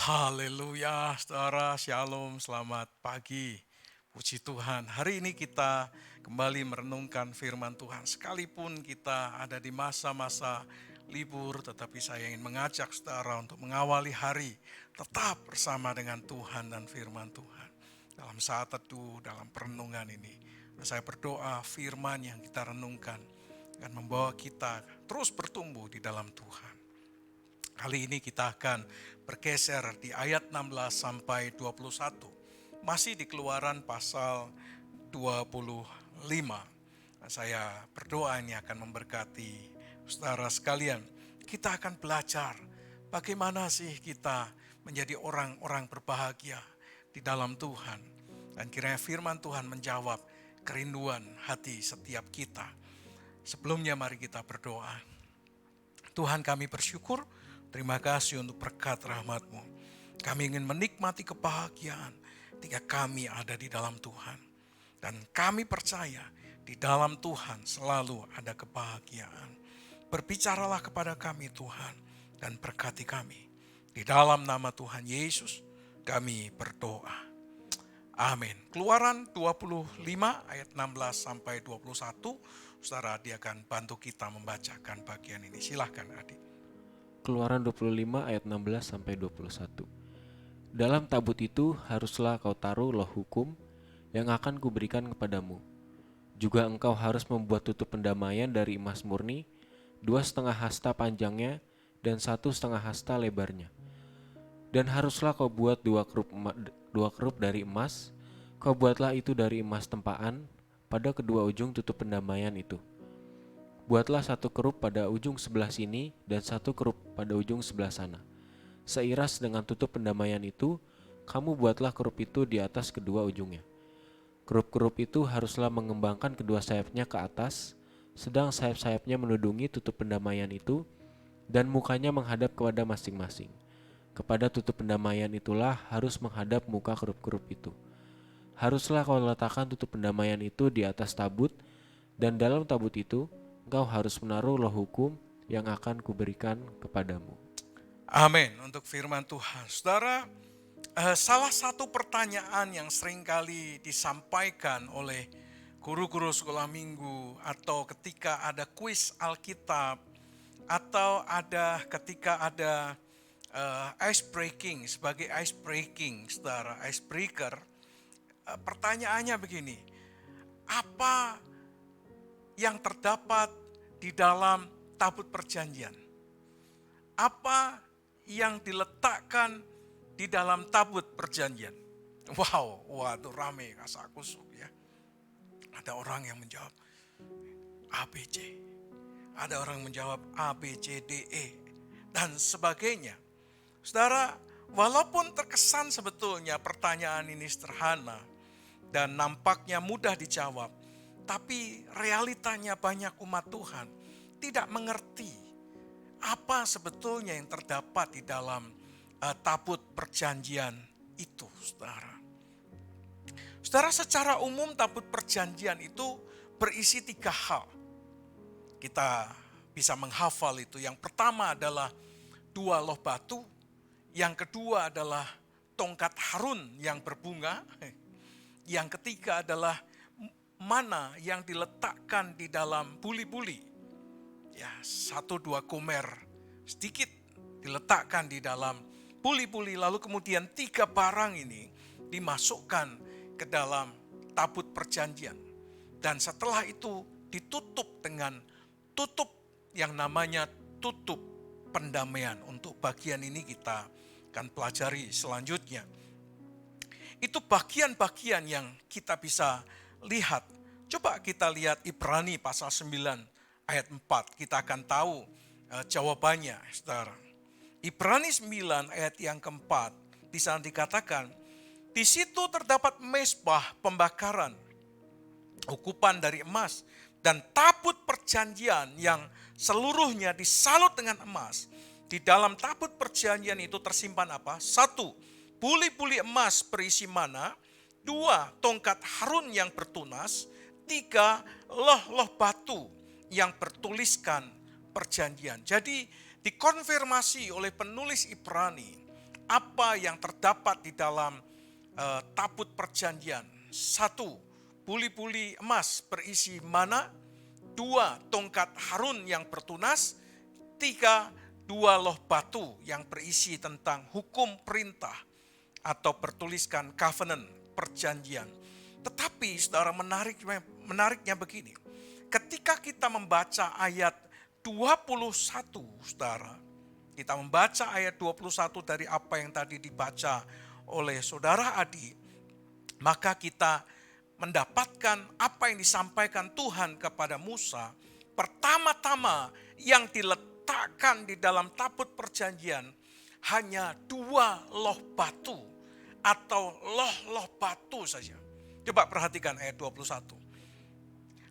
Haleluya, saudara, shalom, selamat pagi. Puji Tuhan, hari ini kita kembali merenungkan firman Tuhan. Sekalipun kita ada di masa-masa libur, tetapi saya ingin mengajak saudara untuk mengawali hari tetap bersama dengan Tuhan dan firman Tuhan. Dalam saat teduh, dalam perenungan ini, saya berdoa firman yang kita renungkan akan membawa kita terus bertumbuh di dalam Tuhan. Kali ini kita akan bergeser di ayat 16 sampai 21. Masih di Keluaran pasal 25. Saya berdoa ini akan memberkati saudara sekalian. Kita akan belajar bagaimana sih kita menjadi orang-orang berbahagia di dalam Tuhan. Dan kiranya firman Tuhan menjawab kerinduan hati setiap kita. Sebelumnya mari kita berdoa. Tuhan, kami bersyukur, terima kasih untuk berkat rahmat-Mu. Kami ingin menikmati kebahagiaan ketika kami ada di dalam Tuhan. Dan kami percaya di dalam Tuhan selalu ada kebahagiaan. Berbicaralah kepada kami Tuhan dan berkati kami. Di dalam nama Tuhan Yesus kami berdoa. Amin. Keluaran 25 ayat 16 sampai 21. Saudara, dia akan bantu kita membacakan bagian ini. Silahkan adik. Keluaran 25 ayat 16 sampai 21. Dalam tabut itu haruslah kau taruh loh hukum yang akan kuberikan kepadamu. Juga engkau harus membuat tutup pendamaian dari emas murni, 2,5 hasta panjangnya dan 1,5 hasta lebarnya. Dan haruslah kau buat dua kerup dari emas. Kau buatlah itu dari emas tempaan pada kedua ujung tutup pendamaian itu. Buatlah satu kerup pada ujung sebelah sini dan satu kerup pada ujung sebelah sana. Seiras dengan tutup pendamaian itu, kamu buatlah kerup itu di atas kedua ujungnya. Kerup-kerup itu haruslah mengembangkan kedua sayapnya ke atas, sedang sayap-sayapnya menudungi tutup pendamaian itu, dan mukanya menghadap kepada masing-masing. Kepada tutup pendamaian itulah harus menghadap muka kerup-kerup itu. Haruslah kau letakkan tutup pendamaian itu di atas tabut, dan dalam tabut itu engkau harus menaruh loh hukum yang akan kuberikan kepadamu. Amin untuk firman Tuhan. Saudara, salah satu pertanyaan yang seringkali disampaikan oleh guru-guru sekolah minggu atau ketika ada kuis Alkitab atau ketika ada ice breaking, sebagai ice breaking, saudara, ice breaker, pertanyaannya begini, apa yang terdapat di dalam tabut perjanjian? Apa yang diletakkan di dalam tabut perjanjian? Waduh rame kasakusuk ya. Ada orang yang menjawab ABC. Ada orang menjawab A, B, C, D, E dan sebagainya. Saudara, walaupun terkesan sebetulnya pertanyaan ini sederhana dan nampaknya mudah dijawab, tapi realitanya banyak umat Tuhan tidak mengerti apa sebetulnya yang terdapat di dalam tabut perjanjian itu, saudara. Saudara, secara umum tabut perjanjian itu berisi 3 hal. Kita bisa menghafal itu. Yang pertama adalah 2 loh batu. Yang kedua adalah tongkat Harun yang berbunga. Yang ketiga adalah mana yang diletakkan di dalam buli-buli. Ya, 1-2 komer sedikit diletakkan di dalam buli-buli. Lalu kemudian 3 barang ini dimasukkan ke dalam tabut perjanjian. Dan setelah itu ditutup dengan tutup yang namanya tutup pendamaian. Untuk bagian ini kita akan pelajari selanjutnya. Itu bagian-bagian yang kita bisa lihat. Coba kita lihat Ibrani pasal 9 ayat 4. Kita akan tahu jawabannya, saudara. Ibrani 9 ayat yang keempat. Di sana dikatakan, di situ terdapat mezbah pembakaran, ukupan dari emas, dan tabut perjanjian yang seluruhnya disalut dengan emas. Di dalam tabut perjanjian itu tersimpan apa? 1, buli-buli emas berisi mana. 2, tongkat Harun yang bertunas. 3, loh-loh batu yang bertuliskan perjanjian. Jadi dikonfirmasi oleh penulis Ibrani apa yang terdapat di dalam tabut perjanjian. 1, buli-buli emas berisi mana. 2, tongkat Harun yang bertunas. 3, 2 loh batu yang berisi tentang hukum perintah atau bertuliskan covenant, perjanjian. Tetapi saudara, menariknya begini. Ketika kita membaca ayat 21, saudara, kita membaca ayat 21 dari apa yang tadi dibaca oleh saudara Adi, maka kita mendapatkan apa yang disampaikan Tuhan kepada Musa. Pertama-tama yang diletakkan di dalam tabut perjanjian hanya 2 loh batu atau loh batu saja. Coba perhatikan ayat 21.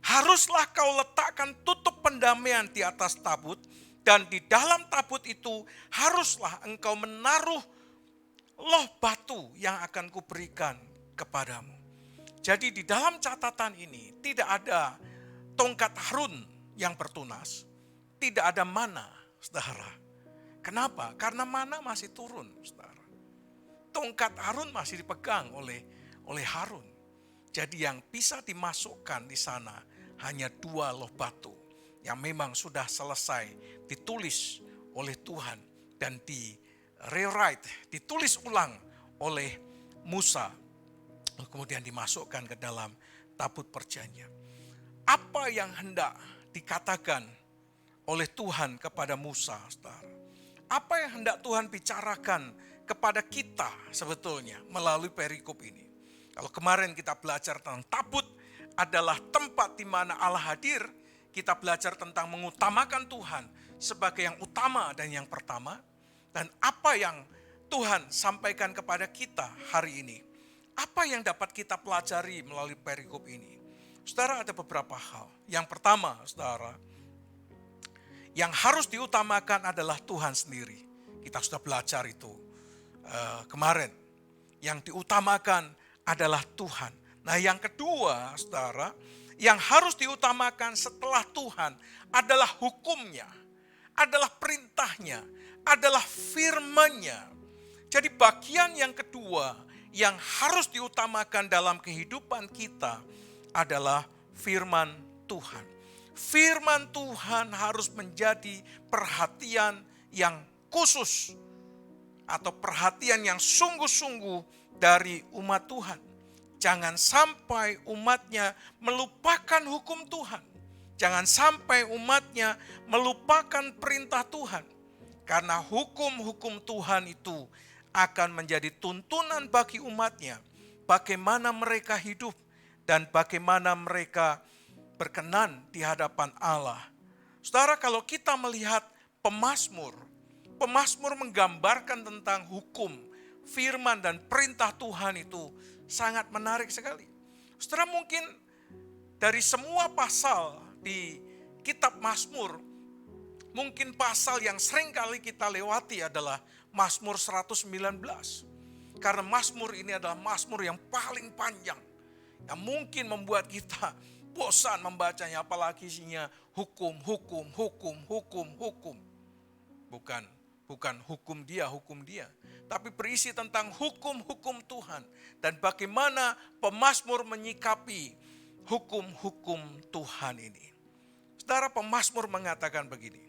Haruslah kau letakkan tutup pendamaian di atas tabut, dan di dalam tabut itu haruslah engkau menaruh loh batu yang akan kuberikan kepadamu. Jadi di dalam catatan ini tidak ada tongkat Harun yang bertunas, tidak ada mana, saudara. Kenapa? Karena mana masih turun, saudara. Tongkat Harun masih dipegang oleh Harun. Jadi yang bisa dimasukkan di sana hanya 2 loh batu yang memang sudah selesai ditulis oleh Tuhan dan ditulis ulang oleh Musa, kemudian dimasukkan ke dalam tabut perjanjian. Apa yang hendak dikatakan oleh Tuhan kepada Musa, saudara? Apa yang hendak Tuhan bicarakan kepada kita sebetulnya melalui perikop ini? Kalau kemarin kita belajar tentang tabut adalah tempat di mana Allah hadir, kita belajar tentang mengutamakan Tuhan sebagai yang utama dan yang pertama. Dan apa yang Tuhan sampaikan kepada kita hari ini, apa yang dapat kita pelajari melalui perikop ini? Saudara, ada beberapa hal. Yang pertama, saudara, yang harus diutamakan adalah Tuhan sendiri. Kita sudah belajar itu kemarin. Yang diutamakan adalah Tuhan. Nah, yang kedua, saudara, yang harus diutamakan setelah Tuhan adalah hukumnya, adalah perintahnya, adalah firman-Nya. Jadi bagian yang kedua yang harus diutamakan dalam kehidupan kita adalah firman Tuhan. Firman Tuhan harus menjadi perhatian yang khusus atau perhatian yang sungguh-sungguh dari umat Tuhan. Jangan sampai umatnya melupakan hukum Tuhan. Jangan sampai umatnya melupakan perintah Tuhan. Karena hukum-hukum Tuhan itu akan menjadi tuntunan bagi umatnya. Bagaimana mereka hidup dan bagaimana mereka berkenan di hadapan Allah. Saudara, kalau kita melihat pemazmur menggambarkan tentang hukum, firman dan perintah Tuhan itu sangat menarik sekali. Saudara, mungkin dari semua pasal di kitab Mazmur, mungkin pasal yang sering kali kita lewati adalah Mazmur 119. Karena Mazmur ini adalah Mazmur yang paling panjang, yang mungkin membuat kita bosan membacanya, apalagi isinya hukum. Bukan hukum dia, tapi berisi tentang hukum-hukum Tuhan dan bagaimana pemazmur menyikapi hukum-hukum Tuhan ini. Saudara, pemazmur mengatakan begini.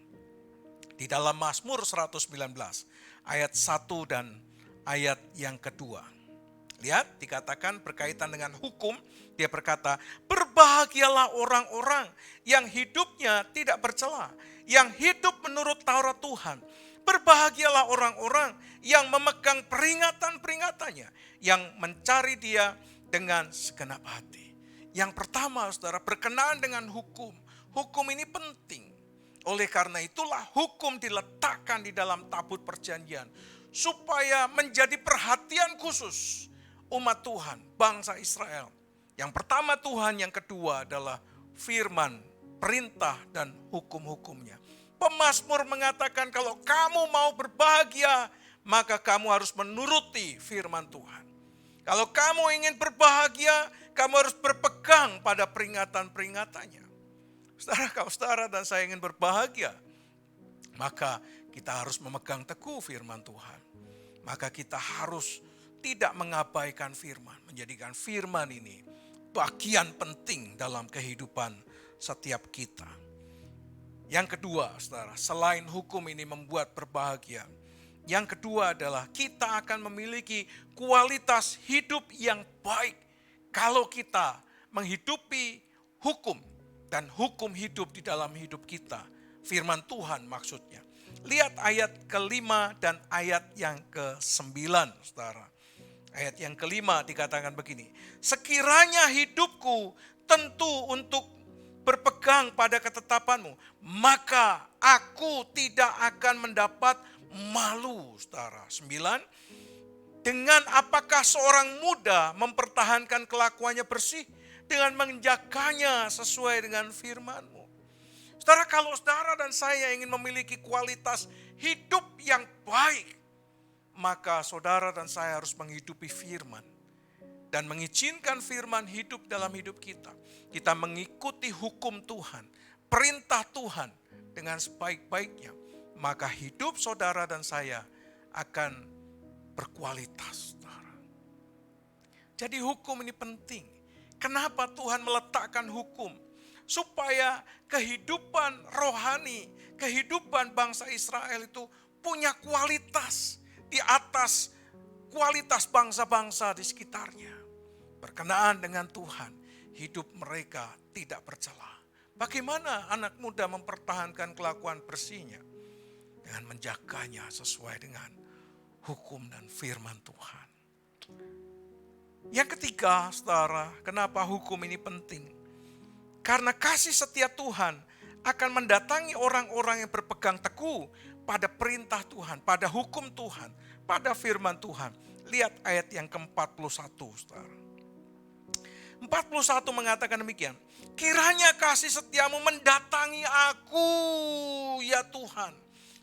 Di dalam Mazmur 119 ayat 1 dan ayat yang kedua. Lihat, dikatakan berkaitan dengan hukum, dia berkata, berbahagialah orang-orang yang hidupnya tidak bercela, yang hidup menurut Taurat Tuhan. Berbahagialah orang-orang yang memegang peringatan-peringatannya, yang mencari dia dengan segenap hati. Yang pertama, saudara, berkenaan dengan hukum. Hukum ini penting. Oleh karena itulah hukum diletakkan di dalam tabut perjanjian. Supaya menjadi perhatian khusus umat Tuhan, bangsa Israel. Yang pertama Tuhan, yang kedua adalah firman, perintah dan hukum-hukumnya. Pemazmur mengatakan kalau kamu mau berbahagia, maka kamu harus menuruti firman Tuhan. Kalau kamu ingin berbahagia, kamu harus berpegang pada peringatan-peringatannya. Saudara, kalau saudara dan saya ingin berbahagia, maka kita harus memegang teguh firman Tuhan. maka kita harus tidak mengabaikan firman, menjadikan firman ini bagian penting dalam kehidupan setiap kita. Yang kedua, saudara, selain hukum ini membuat berbahagia, yang kedua adalah kita akan memiliki kualitas hidup yang baik kalau kita menghidupi hukum dan hukum hidup di dalam hidup kita. Firman Tuhan maksudnya. Lihat ayat kelima dan ayat yang ke-9, saudara. Ayat yang kelima dikatakan begini, sekiranya hidupku tentu untuk berpegang pada ketetapanmu, maka aku tidak akan mendapat malu. Saudara, 9, dengan apakah seorang muda mempertahankan kelakuannya bersih dengan menjaganya sesuai dengan firman-Mu. Saudara, kalau saudara dan saya ingin memiliki kualitas hidup yang baik, maka saudara dan saya harus menghidupi firman dan mengizinkan firman hidup dalam hidup kita. Kita mengikuti hukum Tuhan, perintah Tuhan dengan sebaik-baiknya, maka hidup saudara dan saya akan berkualitas, saudara. Jadi hukum ini penting. Kenapa Tuhan meletakkan hukum? Supaya kehidupan rohani, kehidupan bangsa Israel itu punya kualitas di atas kualitas bangsa-bangsa di sekitarnya. Berkenaan dengan Tuhan, hidup mereka tidak bercela. Bagaimana anak muda mempertahankan kelakuan bersihnya? Dengan menjaganya sesuai dengan hukum dan firman Tuhan. Yang ketiga, saudara, kenapa hukum ini penting? Karena kasih setia Tuhan akan mendatangi orang-orang yang berpegang teguh pada perintah Tuhan, pada hukum Tuhan, pada firman Tuhan. Lihat ayat yang ke-41, saudara. 41 mengatakan demikian. Kiranya kasih setiamu mendatangi aku, ya Tuhan.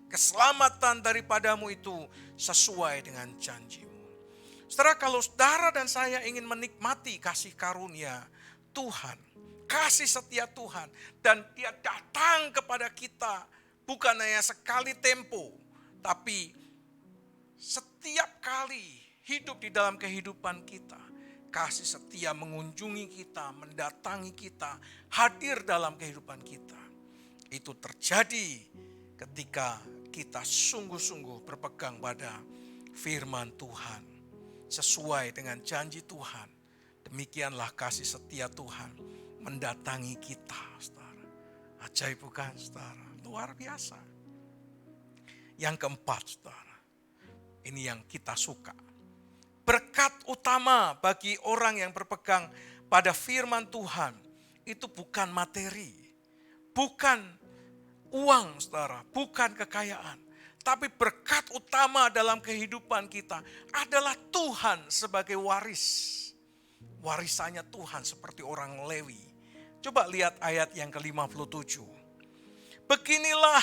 Keselamatan daripadamu itu sesuai dengan janjimu. Saudara, kalau saudara dan saya ingin menikmati kasih karunia Tuhan, kasih setia Tuhan, dan Dia datang kepada kita bukan hanya sekali tempo, tapi setiap kali hidup di dalam kehidupan kita, kasih setia mengunjungi kita, mendatangi kita, hadir dalam kehidupan kita. Itu terjadi ketika kita sungguh-sungguh berpegang pada firman Tuhan, sesuai dengan janji Tuhan. Demikianlah kasih setia Tuhan mendatangi kita, saudara. Ajaib bukan, saudara? Luar biasa. Yang keempat, saudara, ini yang kita suka. Berkat utama bagi orang yang berpegang pada firman Tuhan itu bukan materi, bukan uang, saudara, bukan kekayaan. Tapi berkat utama dalam kehidupan kita adalah Tuhan sebagai waris. Warisannya Tuhan seperti orang Lewi. Coba lihat ayat yang ke-57. Beginilah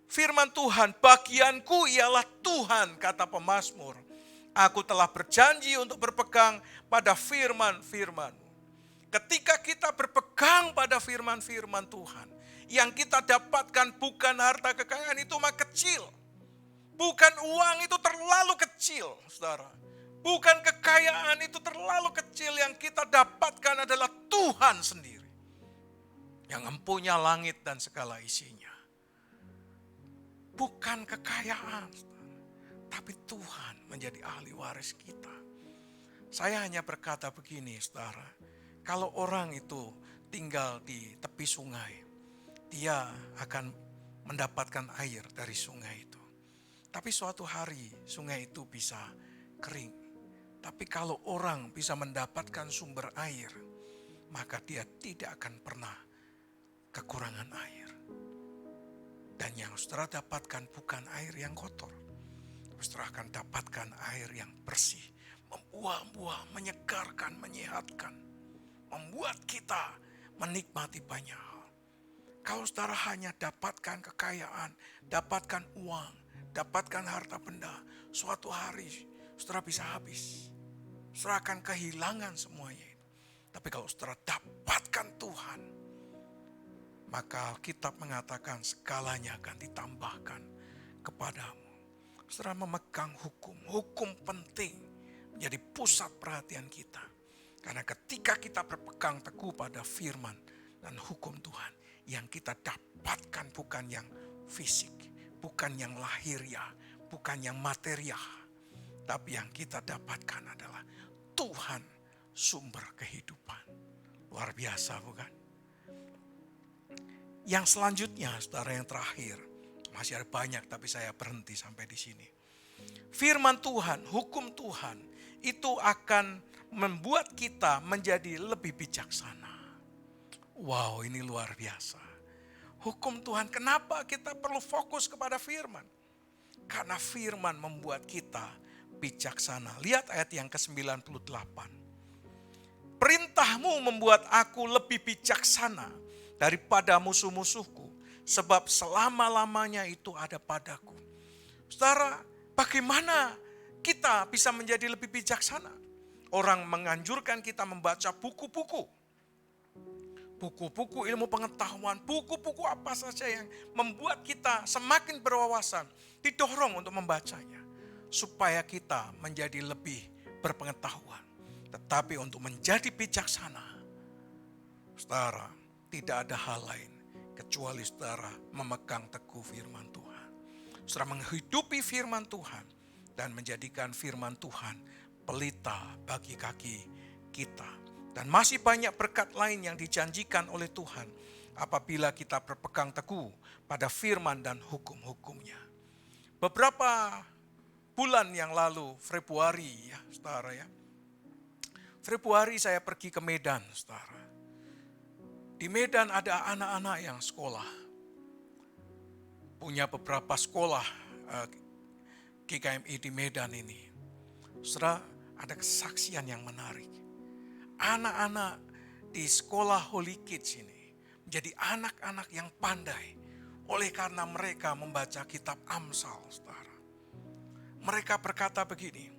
firman Tuhan, bagianku ialah Tuhan, kata pemazmur. Aku telah berjanji untuk berpegang pada firman-firman. Ketika kita berpegang pada firman-firman Tuhan, yang kita dapatkan bukan harta kekayaan itu mah kecil. Bukan uang itu terlalu kecil, saudara. Bukan kekayaan itu terlalu kecil, yang kita dapatkan adalah Tuhan sendiri. Yang empunya langit dan segala isinya. Bukan kekayaan, saudara, tapi Tuhan menjadi ahli waris kita. Saya hanya berkata begini, saudara. Kalau orang itu tinggal di tepi sungai, dia akan mendapatkan air dari sungai itu. Tapi suatu hari sungai itu bisa kering. Tapi kalau orang bisa mendapatkan sumber air, maka dia tidak akan pernah kekurangan air. Dan yang saudara dapatkan bukan air yang kotor. Saudara akan dapatkan air yang bersih, membuah-buah, menyegarkan, menyehatkan, membuat kita menikmati banyak hal. Kalau saudara hanya dapatkan kekayaan, dapatkan uang, dapatkan harta benda, suatu hari saudara bisa habis. Saudara akan kehilangan semuanya itu. Tapi kalau saudara dapatkan Tuhan, maka Alkitab mengatakan segalanya akan ditambahkan kepadamu. Saudara memegang hukum. Hukum penting menjadi pusat perhatian kita. Karena ketika kita berpegang teguh pada firman dan hukum Tuhan, yang kita dapatkan bukan yang fisik, bukan yang lahiriah, bukan yang material, tapi yang kita dapatkan adalah Tuhan sumber kehidupan. Luar biasa bukan? Yang selanjutnya, saudara, yang terakhir, masih ada banyak tapi saya berhenti sampai di sini. Firman Tuhan, hukum Tuhan itu akan membuat kita menjadi lebih bijaksana. Wow, ini luar biasa. Hukum Tuhan, kenapa kita perlu fokus kepada firman? Karena firman membuat kita bijaksana. Lihat ayat yang ke-98. Perintahmu membuat aku lebih bijaksana daripada musuh-musuhku, sebab selama-lamanya itu ada padaku. Saudara, bagaimana kita bisa menjadi lebih bijaksana? Orang menganjurkan kita membaca buku-buku. Buku-buku ilmu pengetahuan, buku-buku apa saja yang membuat kita semakin berwawasan, didorong untuk membacanya. Supaya kita menjadi lebih berpengetahuan. Tetapi untuk menjadi bijaksana, saudara, tidak ada hal lain kecuali saudara memegang teguh firman Tuhan. Saudara menghidupi firman Tuhan dan menjadikan firman Tuhan pelita bagi kaki kita. Dan masih banyak berkat lain yang dijanjikan oleh Tuhan apabila kita berpegang teguh pada firman dan hukum-hukumnya. Beberapa bulan yang lalu, Februari ya saudara ya. Februari saya pergi ke Medan saudara. Di Medan ada anak-anak yang sekolah. Punya beberapa sekolah GKMI di Medan ini. Saudara, ada kesaksian yang menarik. Anak-anak di sekolah Holy Kids ini menjadi anak-anak yang pandai oleh karena mereka membaca kitab Amsal, saudara. Mereka berkata begini,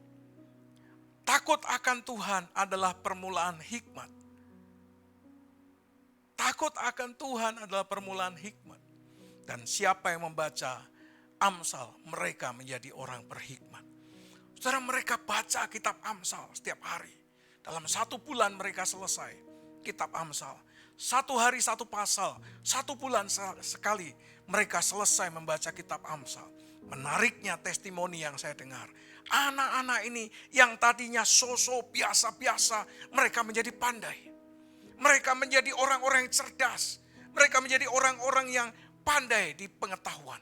takut akan Tuhan adalah permulaan hikmat. Takut akan Tuhan adalah permulaan hikmat. Dan siapa yang membaca Amsal, mereka menjadi orang berhikmat. Saudara, mereka baca kitab Amsal setiap hari. Dalam 1 bulan mereka selesai kitab Amsal. 1 hari 1 pasal, 1 bulan sekali mereka selesai membaca kitab Amsal. Menariknya testimoni yang saya dengar. Anak-anak ini yang tadinya sosok biasa-biasa, mereka menjadi pandai. Mereka menjadi orang-orang yang cerdas. Mereka menjadi orang-orang yang pandai di pengetahuan.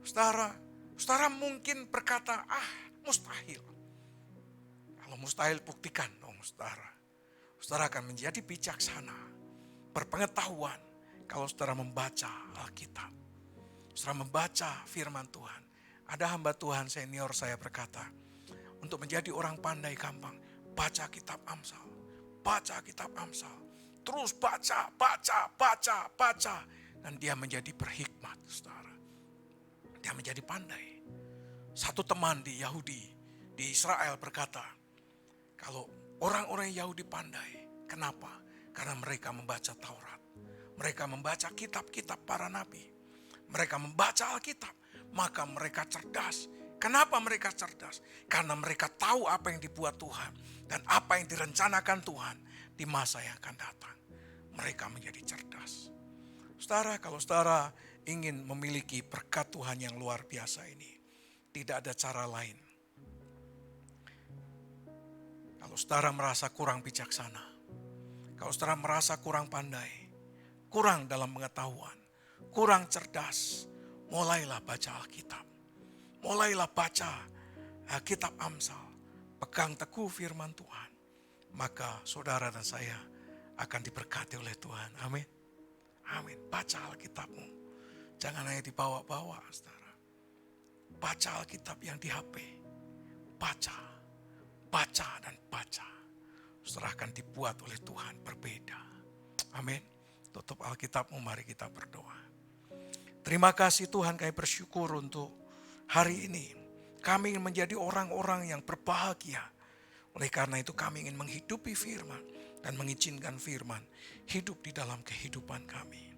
Saudara mungkin berkata, mustahil. Kalau mustahil buktikan dong saudara. Saudara akan menjadi bijaksana, berpengetahuan kalau saudara membaca Alkitab. Saudara membaca firman Tuhan. Ada hamba Tuhan senior saya berkata, untuk menjadi orang pandai gampang, baca kitab Amsal. Baca kitab Amsal. Terus baca. Dan dia menjadi berhikmat, saudara. Dia menjadi pandai. Satu teman di Yahudi, di Israel berkata, kalau orang-orang Yahudi pandai, kenapa? Karena mereka membaca Taurat. Mereka membaca kitab-kitab para nabi. Mereka membaca Alkitab, maka mereka cerdas. Kenapa mereka cerdas? Karena mereka tahu apa yang dibuat Tuhan dan apa yang direncanakan Tuhan di masa yang akan datang. Mereka menjadi cerdas. Saudara, kalau saudara ingin memiliki berkat Tuhan yang luar biasa ini, tidak ada cara lain. Kalau saudara merasa kurang bijaksana, kalau saudara merasa kurang pandai, kurang dalam pengetahuan, kurang cerdas, mulailah baca Alkitab. Mulailah baca kitab Amsal. Pegang teguh firman Tuhan. Maka saudara dan saya akan diberkati oleh Tuhan. Amin. Amin. Baca Alkitabmu. Jangan hanya dibawa-bawa, saudara. Baca Alkitab yang di HP. Baca dan baca. Saudara akan dibuat oleh Tuhan berbeda. Amin. Tutup Alkitabmu, mari kita berdoa. Terima kasih Tuhan, kami bersyukur untuk hari ini. Kami ingin menjadi orang-orang yang berbahagia. Oleh karena itu kami ingin menghidupi firman dan mengizinkan firman hidup di dalam kehidupan kami.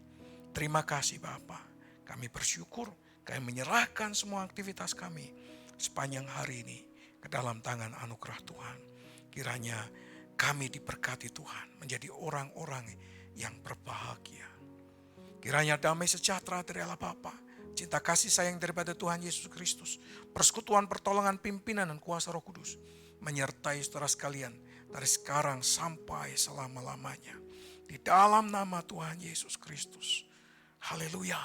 Terima kasih Bapa. Kami bersyukur Kami menyerahkan semua aktivitas kami sepanjang hari ini ke dalam tangan anugerah Tuhan. Kiranya kami diberkati Tuhan menjadi orang-orang yang berbahagia. Kiranya damai sejahtera dari Allah Bapa, cinta kasih sayang daripada Tuhan Yesus Kristus, persekutuan pertolongan pimpinan dan kuasa Roh Kudus menyertai saudara sekalian dari sekarang sampai selama-lamanya. Di dalam nama Tuhan Yesus Kristus. Haleluya.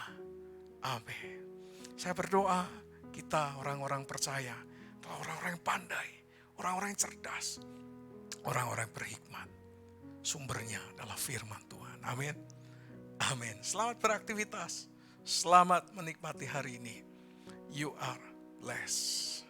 Amin. Saya berdoa kita orang-orang percaya adalah orang-orang yang pandai, orang-orang yang cerdas, orang-orang yang berhikmat. Sumbernya adalah firman Tuhan. Amin. Amin. Selamat beraktivitas. Selamat menikmati hari ini. You are blessed.